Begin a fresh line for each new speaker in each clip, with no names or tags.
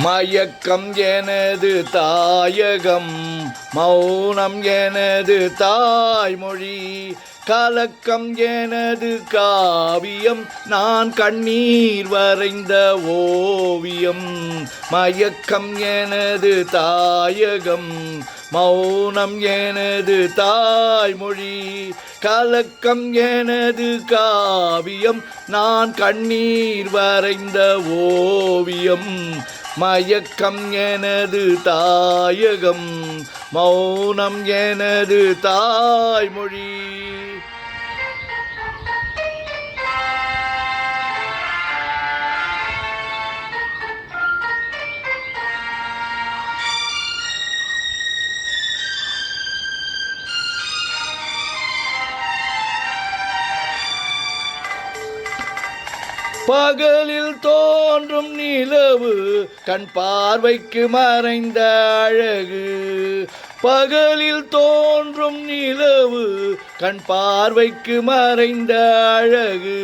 மயக்கம் எனது தாயகம், மௌனம் எனது தாய்மொழி, கலக்கம் எனது காவியம், நான் கண்ணீர் வரைந்த ஓவியம். மயக்கம் எனது தாயகம், மௌனம் எனது தாய்மொழி, கலக்கம் எனது காவியம், நான் கண்ணீர் வரைந்த ஓவியம். மயக்கம் எனது தாயகம், மௌனம் எனது தாய்மொழி. பகலில் தோன்றும் நிலவு கண் பார்வைக்கு மறைந்த அழகு. பகலில் தோன்றும் நிலவு கண் பார்வைக்கு மறைந்த அழகு.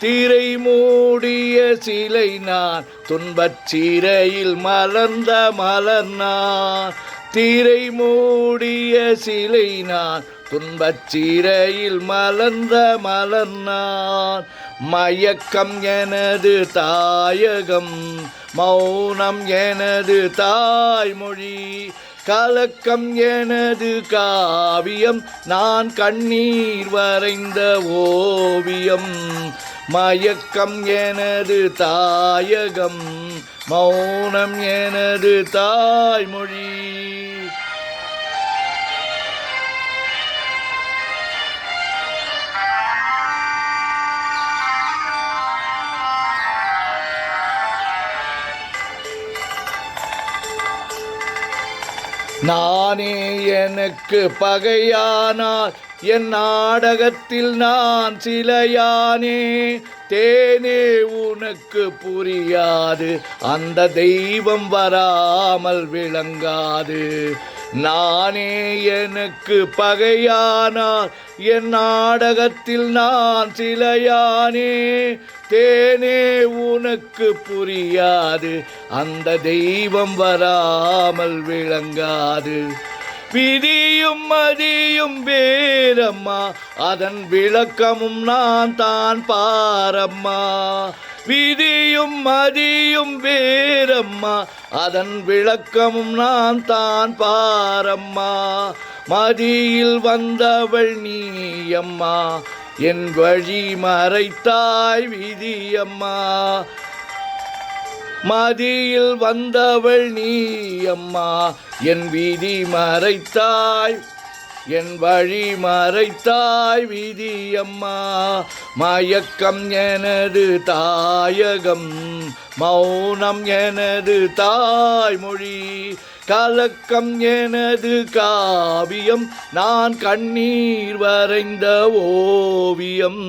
திரை மூடிய சிலை நான், துன்பச் சிறையில் மலர்ந்த மலர் நான். திரை மூடிய சிலை நான், துன்பச் சிறையில் மலர்ந்த மலர் நான். மயக்கம் எனது தாயகம், மௌனம் எனது தாய்மொழி, கலக்கம் எனது காவியம், நான் கண்ணீர் வரைந்த ஓவியம். மயக்கம் எனது தாயகம், மௌனம் எனது தாய்மொழி. நானே எனக்கு பகையானால் என் நாடகத்தில் நான் சிலையானே. தேனே உனக்கு புரியாது, அந்த தெய்வம் வராமல் விளங்காது. நானே எனக்கு பகையானால் என் நாடகத்தில் நான் சிலையானே. தேனே உனக்கு புரியாது, அந்த தெய்வம் வராமல் விளங்காது. விதியும் மதியும் வேறம்மா, அதன் விளக்கமும் நான் தான் பாரம்மா. விதியும் மதியும் வேறம்மா, அதன் விளக்கமும் நான் தான் பாரம்மா. மதியில் வந்தவள் நீயம்மா, என் வழி மறைத்தாய் விதியம்மா. மதியில் வந்தவள் நீயம்மா, என் விதி மறைத்தாய், என் வழி மறைத்தாய் விதியம்மா. மயக்கம் எனது தாயகம், மௌனம் எனது தாய்மொழி, கலக்கம் எனது காவியம், நான் கண்ணீர் வரைந்த ஓவியம்.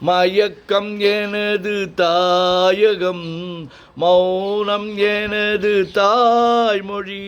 மயக்கம் எனது தாயகம், மௌனம் எனது தாய்மொழி.